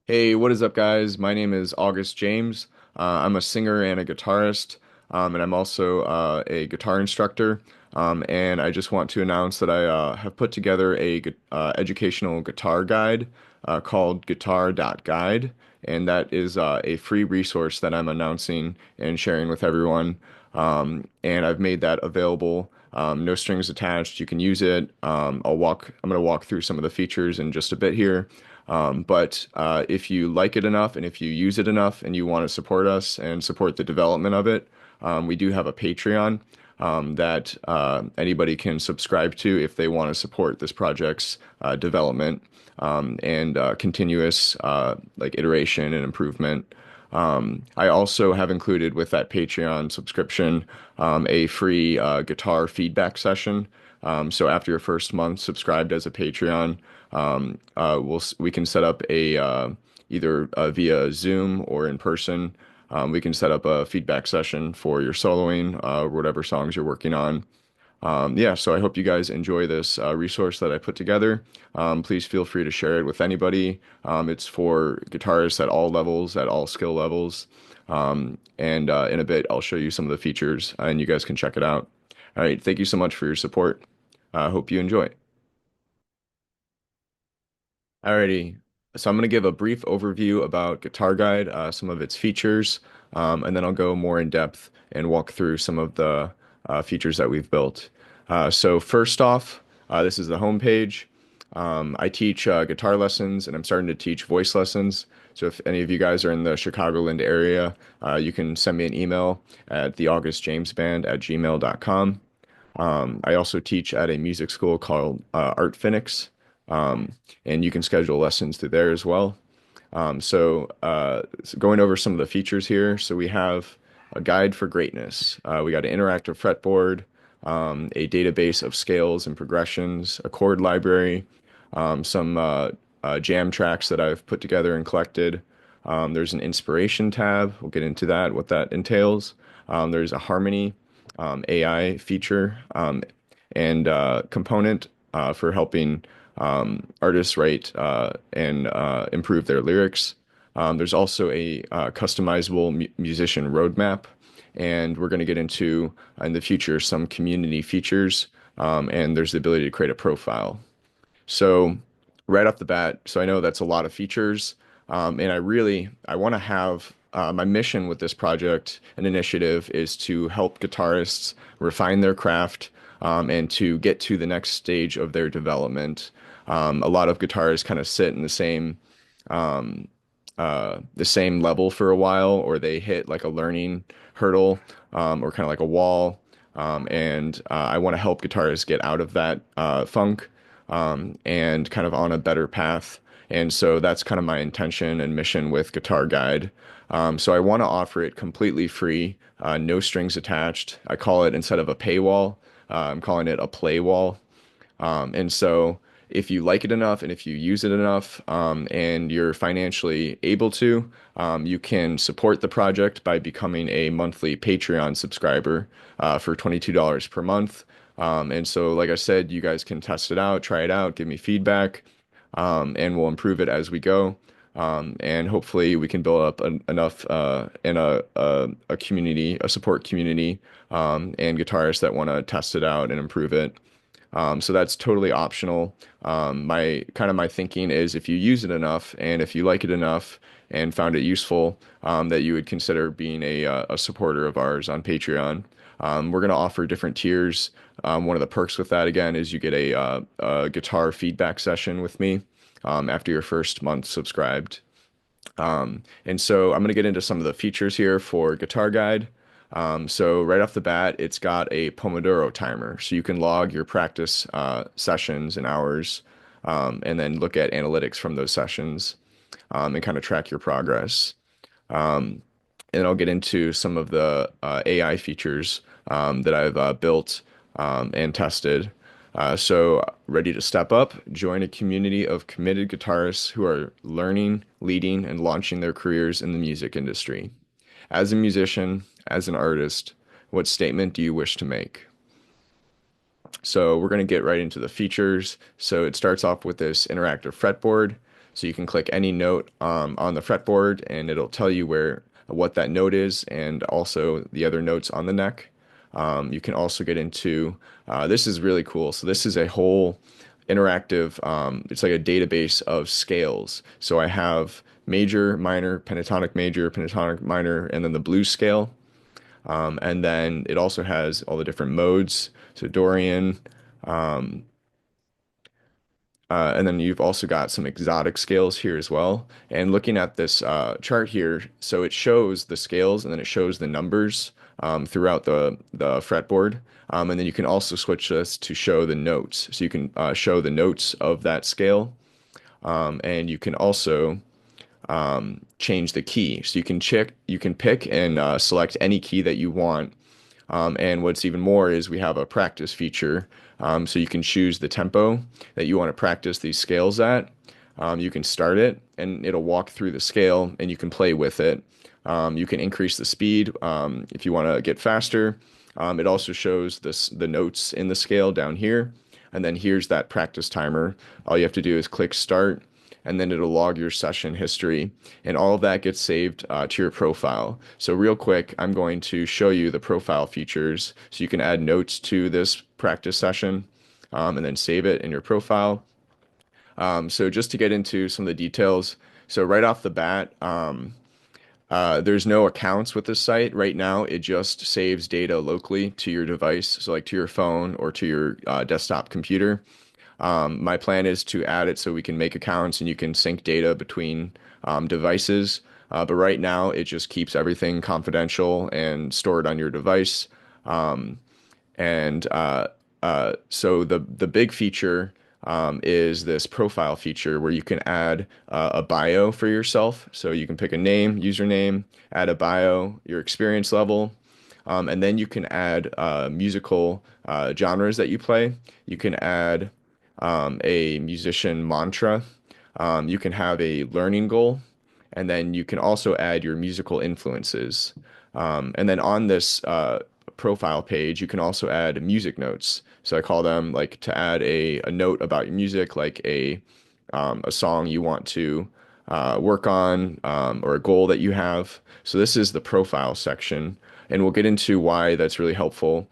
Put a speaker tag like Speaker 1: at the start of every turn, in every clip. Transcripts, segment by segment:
Speaker 1: Hey, what is up, guys? My name is August James. I'm a singer and a guitarist, and I'm also a guitar instructor. And I just want to announce that I have put together a educational guitar guide called Guitar.Guide, and that is a free resource that I'm announcing and sharing with everyone. And I've made that available. No strings attached. You can use it. I'm going to walk through some of the features in just a bit here. But if you like it enough and if you use it enough and you want to support us and support the development of it, we do have a Patreon that anybody can subscribe to if they want to support this project's development and continuous like iteration and improvement. I also have included with that Patreon subscription a free guitar feedback session. So after your first month subscribed as a Patreon, we can set up a either via Zoom or in person. We can set up a feedback session for your soloing, whatever songs you're working on. Yeah, so I hope you guys enjoy this resource that I put together. Please feel free to share it with anybody. It's for guitarists at all levels, at all skill levels. And in a bit, I'll show you some of the features and you guys can check it out. All right, thank you so much for your support. I hope you enjoy. Alrighty, so I'm going to give a brief overview about Guitar.Guide, some of its features, and then I'll go more in depth and walk through some of the features that we've built. So first off, this is the homepage. I teach guitar lessons and I'm starting to teach voice lessons. So if any of you guys are in the Chicagoland area, you can send me an email at theaugustjamesband@gmail.com. I also teach at a music school called Artfinix, um, and you can schedule lessons through there as well. So going over some of the features here. So we have a guide for greatness. We got an interactive fretboard, a database of scales and progressions, a chord library, some jam tracks that I've put together and collected. There's an inspiration tab. We'll get into that, what that entails. There's a harmony AI feature and component for helping artists write and improve their lyrics. There's also a customizable musician roadmap, and we're going to get into in the future some community features, and there's the ability to create a profile. So right off the bat, so I know that's a lot of features, and I want to have my mission with this project and initiative is to help guitarists refine their craft and to get to the next stage of their development. A lot of guitarists kind of sit in um, the same level for a while, or they hit like a learning hurdle or kind of like a wall. And I want to help guitarists get out of that funk and kind of on a better path. And so that's kind of my intention and mission with Guitar.Guide. So I want to offer it completely free, no strings attached. I call it instead of a paywall, I'm calling it a play wall. And so if you like it enough and if you use it enough and you're financially able to, you can support the project by becoming a monthly Patreon subscriber for $22 per month. And so, like I said, you guys can test it out, try it out, give me feedback, and we'll improve it as we go. And hopefully we can build up enough in a community, a support community, and guitarists that want to test it out and improve it. So that's totally optional. My thinking is if you use it enough and if you like it enough and found it useful, that you would consider being a supporter of ours on Patreon. We're going to offer different tiers. One of the perks with that again is you get a guitar feedback session with me after your first month subscribed. And so I'm going to get into some of the features here for Guitar.Guide. So right off the bat, it's got a Pomodoro timer, so you can log your practice sessions and hours, and then look at analytics from those sessions, and kind of track your progress. Um, and I'll get into some of the AI features that I've built and tested. So ready to step up, join a community of committed guitarists who are learning, leading, and launching their careers in the music industry. As a musician, as an artist, what statement do you wish to make? So we're going to get right into the features. So it starts off with this interactive fretboard. So you can click any note on the fretboard and it'll tell you what that note is and also the other notes on the neck. You can also get into this is really cool. So this is a whole interactive, it's like a database of scales. So I have major, minor, pentatonic minor, and then the blues scale. And then it also has all the different modes. So Dorian, and then you've also got some exotic scales here as well. And looking at this chart here, so it shows the scales and then it shows the numbers throughout the fretboard. And then you can also switch this to show the notes. So you can show the notes of that scale. And you can also change the key. So you can pick and select any key that you want. And what's even more is we have a practice feature. So you can choose the tempo that you want to practice these scales at. You can start it and it'll walk through the scale and you can play with it. You can increase the speed if you want to get faster. It also shows the notes in the scale down here. And then here's that practice timer. All you have to do is click start and then it'll log your session history and all of that gets saved to your profile. So real quick, I'm going to show you the profile features so you can add notes to this practice session and then save it in your profile. So just to get into some of the details, so right off the bat, there's no accounts with this site. Right now, it just saves data locally to your device, so like to your phone or to your desktop computer. My plan is to add it so we can make accounts and you can sync data between devices. But right now, it just keeps everything confidential and stored on your device. And so the big feature is this profile feature where you can add a bio for yourself. So you can pick a name, username, add a bio, your experience level, and then you can add musical genres that you play. You can add a musician mantra. You can have a learning goal, and then you can also add your musical influences. And then on this profile page, you can also add music notes. So I call them like to add a note about your music, like a song you want to work on or a goal that you have. So this is the profile section, and we'll get into why that's really helpful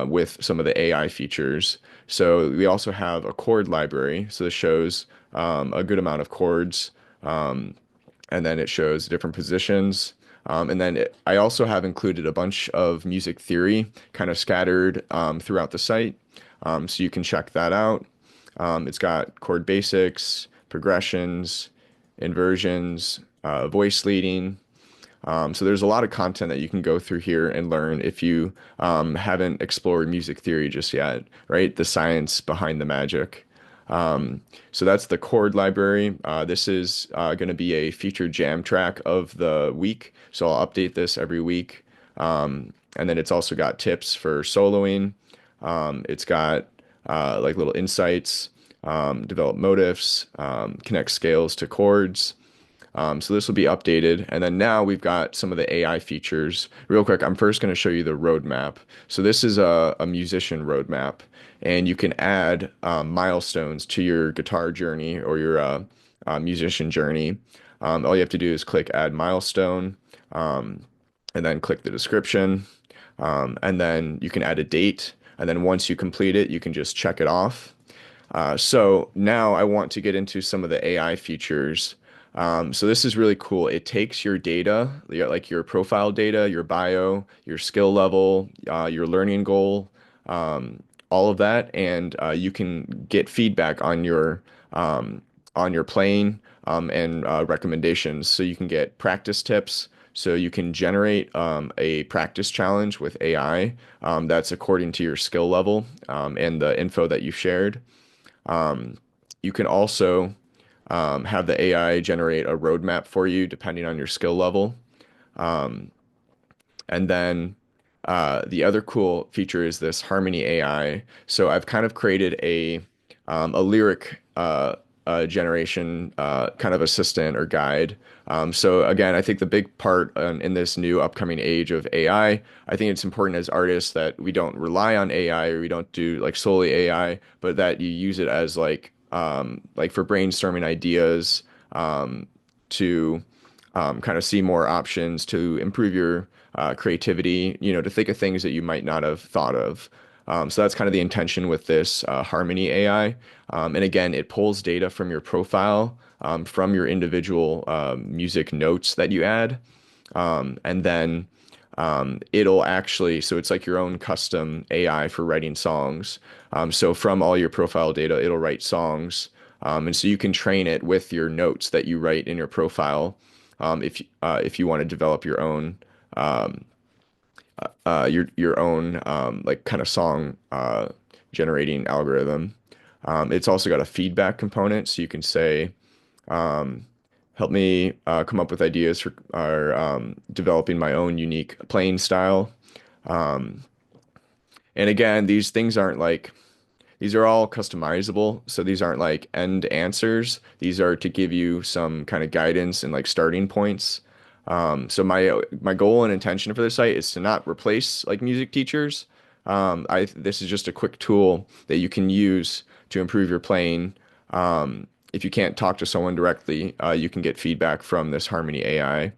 Speaker 1: with some of the AI features. So we also have a chord library. So this shows a good amount of chords, and then it shows different positions. And then I also have included a bunch of music theory kind of scattered throughout the site. So you can check that out. It's got chord basics, progressions, inversions, voice leading. So there's a lot of content that you can go through here and learn if you haven't explored music theory just yet, right? The science behind the magic. So that's the chord library. This is going to be a featured jam track of the week. So I'll update this every week. And then it's also got tips for soloing. It's got like little insights, develop motifs, connect scales to chords. So this will be updated. And then now we've got some of the AI features. Real quick, I'm first going to show you the roadmap. So this is a musician roadmap, and you can add milestones to your guitar journey or your musician journey. All you have to do is click add milestone, and then click the description. And then you can add a date. And then once you complete it, you can just check it off. So now I want to get into some of the AI features. So this is really cool. It takes your data, like your profile data, your bio, your skill level, your learning goal, all of that, and you can get feedback on your playing and recommendations. So you can get practice tips. So you can generate a practice challenge with AI that's according to your skill level and the info that you've shared. You can also have the AI generate a roadmap for you depending on your skill level. And then the other cool feature is this Harmony AI. So I've kind of created a lyric generation kind of assistant or guide. So again, I think the big part in this new upcoming age of AI, I think it's important as artists that we don't rely on AI or we don't do like solely AI, but that you use it as like like for brainstorming ideas, to kind of see more options to improve your creativity, to think of things that you might not have thought of. So that's kind of the intention with this Harmony AI. And again, it pulls data from your profile, from your individual music notes that you add. And then it'll actually, so it's like your own custom AI for writing songs. So from all your profile data, it'll write songs. And so you can train it with your notes that you write in your profile, if you want to develop your own um, your own like kind of song generating algorithm. It's also got a feedback component, so you can say, um, help me come up with ideas for developing my own unique playing style. Um, and again, these things aren't like these are all customizable, so these aren't like end answers. These are to give you some kind of guidance and like starting points. So my goal and intention for the site is to not replace like music teachers. This is just a quick tool that you can use to improve your playing. If you can't talk to someone directly, you can get feedback from this Harmony AI.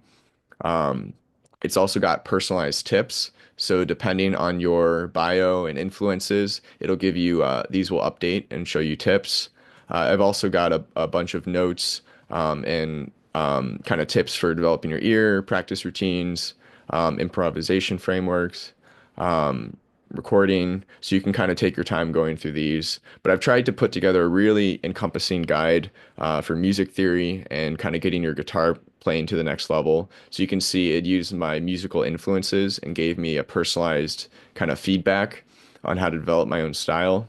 Speaker 1: Um, it's also got personalized tips. So depending on your bio and influences, it'll give you these will update and show you tips. I've also got a bunch of notes and kind of tips for developing your ear, practice routines, improvisation frameworks, um, recording. So you can kind of take your time going through these. But I've tried to put together a really encompassing guide for music theory and kind of getting your guitar playing to the next level. So you can see it used my musical influences and gave me a personalized kind of feedback on how to develop my own style.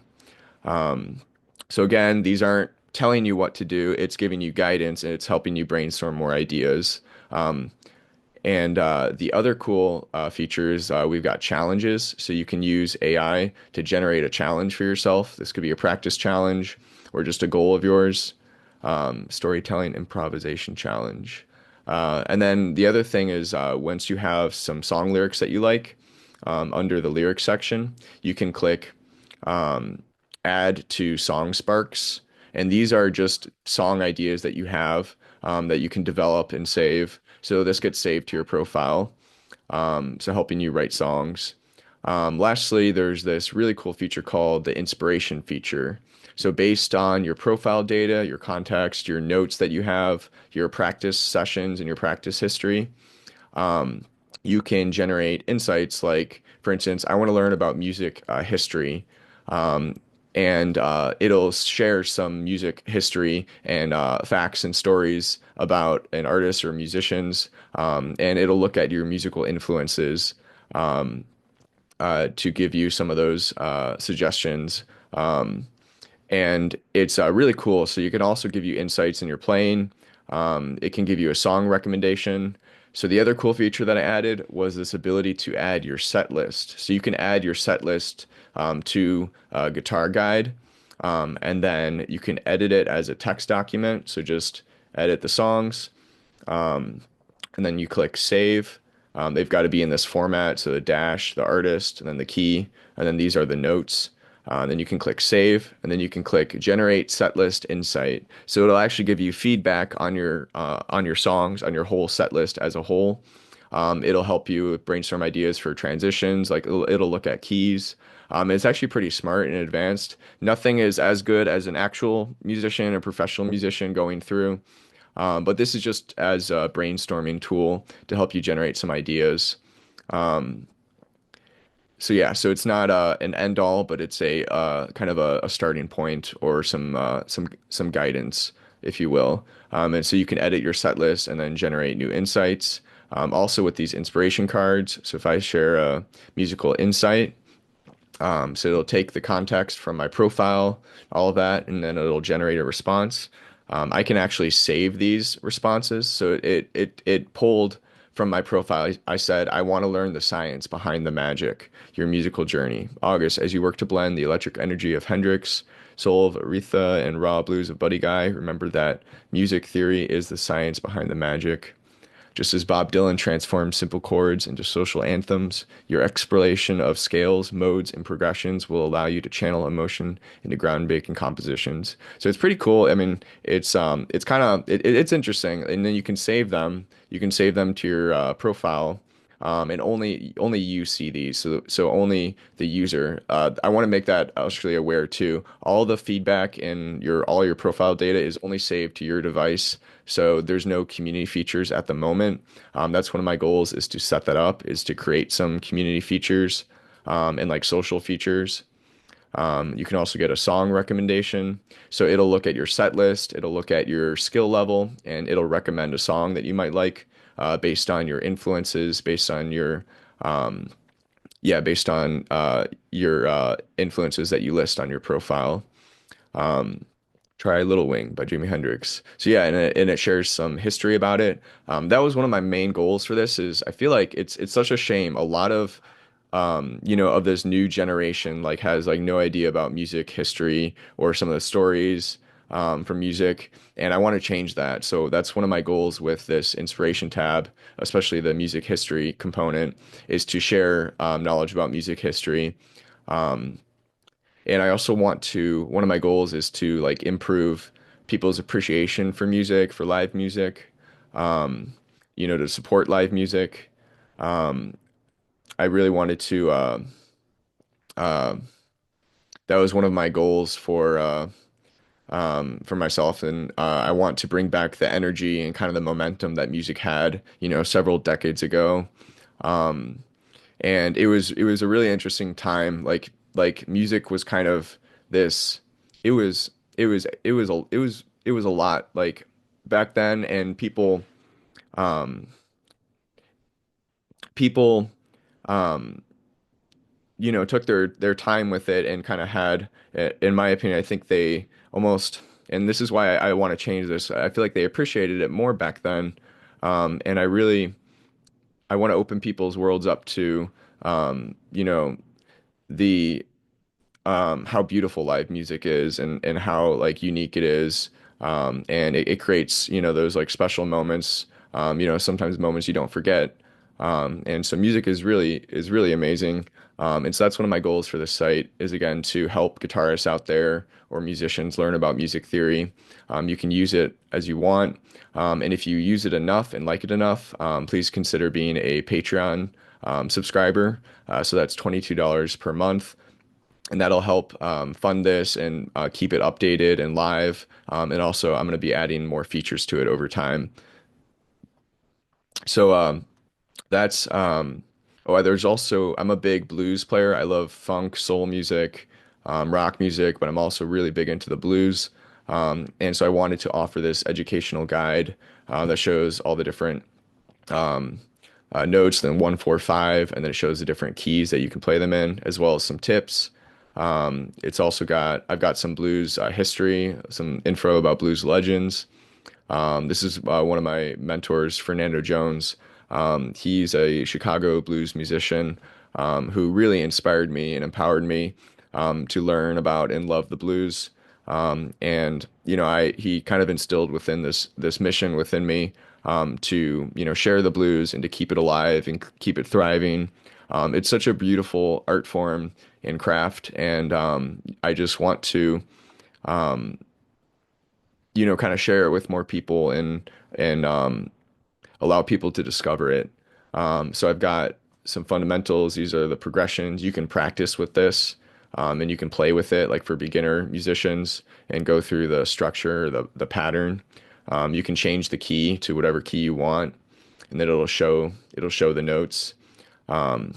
Speaker 1: Um, so again, these aren't telling you what to do, it's giving you guidance and it's helping you brainstorm more ideas. And the other cool features, we've got challenges. So you can use AI to generate a challenge for yourself. This could be a practice challenge or just a goal of yours. Storytelling improvisation challenge. And then the other thing is once you have some song lyrics that you like, under the lyrics section, you can click um, add to song sparks. And these are just song ideas that you have that you can develop and save. So this gets saved to your profile, so helping you write songs. Lastly, there's this really cool feature called the inspiration feature. So based on your profile data, your context, your notes that you have, your practice sessions and your practice history, um, you can generate insights like, for instance, I want to learn about music history. Um, and it'll share some music history and facts and stories about an artist or musicians. And it'll look at your musical influences um, to give you some of those suggestions. And it's really cool. So you can also give you insights in your playing. It can give you a song recommendation. So the other cool feature that I added was this ability to add your set list. So you can add your set list to Guitar.Guide, and then you can edit it as a text document. So just edit the songs, um, and then you click save. They've got to be in this format, so the dash, the artist, and then the key, and then these are the notes. Then you can click save, and then you can click generate setlist insight. So it'll actually give you feedback on your songs, on your whole set list as a whole. It'll help you brainstorm ideas for transitions, like it'll look at keys. It's actually pretty smart and advanced. Nothing is as good as an actual musician or professional musician going through. But this is just as a brainstorming tool to help you generate some ideas. Um, so yeah, so it's not an end all, but it's a kind of a starting point or some guidance, if you will. And so you can edit your set list and then generate new insights. Also with these inspiration cards. So if I share a musical insight, so it'll take the context from my profile, all of that, and then it'll generate a response. I can actually save these responses. So it pulled from my profile. I said, I want to learn the science behind the magic, your musical journey. August, as you work to blend the electric energy of Hendrix, soul of Aretha, and raw blues of Buddy Guy, remember that music theory is the science behind the magic. Just as Bob Dylan transformed simple chords into social anthems, your exploration of scales, modes, and progressions will allow you to channel emotion into groundbreaking compositions. So it's pretty cool. I mean, it's kind of it's interesting, and then you can save them. You can save them to your profile, and only you see these. So only the user. I want to make that actually aware too. All the feedback in your all your profile data is only saved to your device. So there's no community features at the moment. That's one of my goals is to set that up, is to create some community features, and like social features. You can also get a song recommendation. So it'll look at your set list, it'll look at your skill level, and it'll recommend a song that you might like, based on your influences, based on your based on your influences that you list on your profile. Try Little Wing by Jimi Hendrix. So yeah, and it shares some history about it. That was one of my main goals for this. Is I feel like it's such a shame. A lot of of this new generation like has like no idea about music history or some of the stories from music, and I want to change that. So that's one of my goals with this inspiration tab, especially the music history component, is to share knowledge about music history. Um, and I also want to, one of my goals is to like improve people's appreciation for music, for live music, um, to support live music. Um, I really wanted to, uh, that was one of my goals for myself. And I want to bring back the energy and kind of the momentum that music had, several decades ago. Um, and it was a really interesting time. Like music was kind of this. It was a lot like back then, and um, people um, took their time with it and kind of had, in my opinion, I think they almost, and this is why I want to change this. I feel like they appreciated it more back then, and I want to open people's worlds up to, the how beautiful live music is, and how like unique it is, and it creates those like special moments, sometimes moments you don't forget, and so music is really amazing, and so that's one of my goals for this site is again to help guitarists out there or musicians learn about music theory. You can use it as you want, and if you use it enough and like it enough, please consider being a Patreon subscriber. So that's $22 per month, and that'll help fund this and keep it updated and live. And also, I'm going to be adding more features to it over time. So that's oh, there's also I'm a big blues player. I love funk, soul music, rock music, but I'm also really big into the blues. And so I wanted to offer this educational guide that shows all the different um, notes, then 1, 4, 5, and then it shows the different keys that you can play them in, as well as some tips. It's also got I've got some blues history, some info about blues legends. This is one of my mentors, Fernando Jones. He's a Chicago blues musician who really inspired me and empowered me to learn about and love the blues. And he kind of instilled within this mission within me, to share the blues and to keep it alive and keep it thriving. It's such a beautiful art form and craft, and I just want to um, kind of share it with more people, and allow people to discover it. So I've got some fundamentals. These are the progressions. You can practice with this, and you can play with it, like for beginner musicians, and go through the structure, the pattern. You can change the key to whatever key you want, and then it'll show the notes. Um,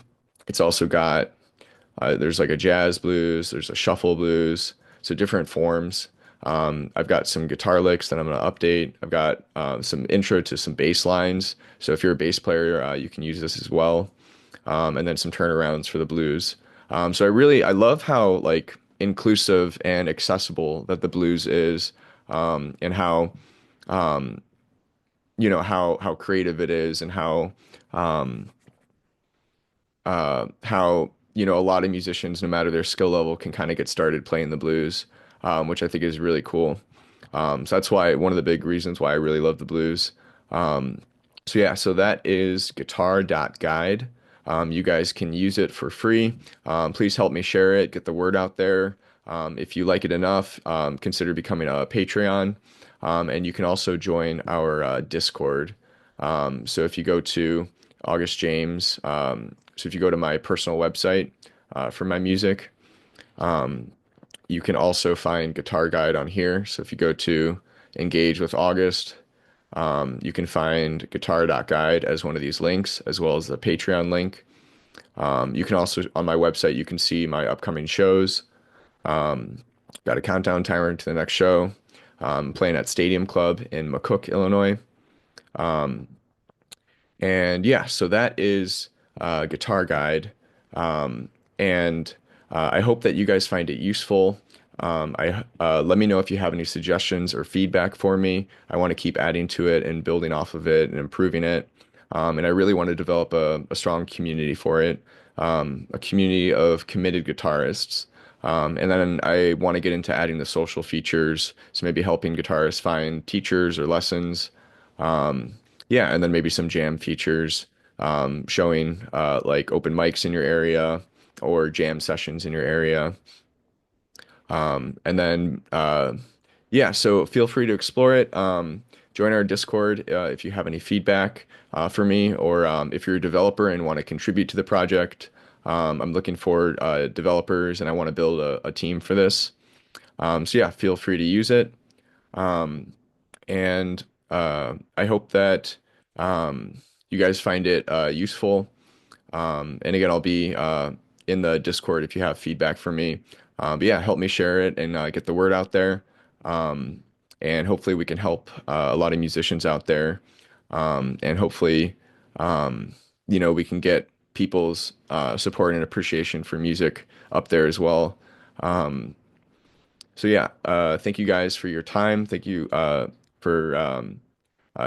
Speaker 1: it's also got there's like a jazz blues, there's a shuffle blues, so different forms. I've got some guitar licks that I'm going to update. I've got some intro to some bass lines. So if you're a bass player, you can use this as well. And then some turnarounds for the blues. So I love how like inclusive and accessible that the blues is, and um, how creative it is, and um, how a lot of musicians, no matter their skill level, can kind of get started playing the blues, which I think is really cool. So that's why one of the big reasons why I really love the blues. Um, So yeah, so that is Guitar.Guide. You guys can use it for free. Please help me share it, get the word out there. If you like it enough, consider becoming a Patreon. And you can also join our Discord. So if you go to August James, so if you go to my personal website for my music, you can also find Guitar Guide on here. So if you go to Engage with August, you can find Guitar.Guide as one of these links, as well as the Patreon link. You can also, on my website, you can see my upcoming shows. Got a countdown timer to the next show. Playing at Stadium Club in McCook, Illinois. And yeah, so that is Guitar Guide. And I hope that you guys find it useful. I Let me know if you have any suggestions or feedback for me. I want to keep adding to it and building off of it and improving it. And I really want to develop a strong community for it, a community of committed guitarists. And then I want to get into adding the social features, so maybe helping guitarists find teachers or lessons. Yeah, and then maybe some jam features, showing like open mics in your area or jam sessions in your area. And then, yeah, so feel free to explore it. Join our Discord if you have any feedback for me, or if you're a developer and want to contribute to the project. I'm looking for developers and I want to build a team for this. So yeah, feel free to use it. And I hope that you guys find it useful. And again, I'll be in the Discord if you have feedback for me. But yeah, help me share it and get the word out there. Um, and hopefully we can help a lot of musicians out there. And hopefully, we can get people's support and appreciation for music up there as well. Um, so yeah, thank you guys for your time. Thank you for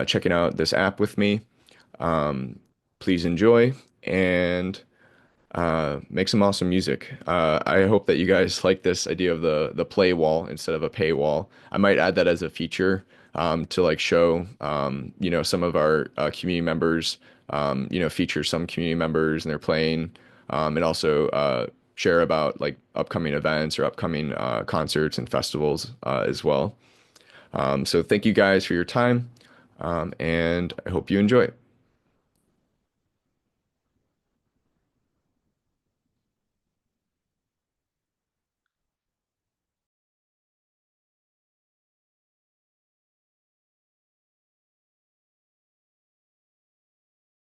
Speaker 1: checking out this app with me. Um, Please enjoy and make some awesome music. I hope that you guys like this idea of the play wall instead of a paywall. I might add that as a feature to like show some of our community members, feature some community members and they're playing, and also share about like upcoming events or upcoming concerts and festivals as well. So thank you guys for your time, and I hope you enjoy it.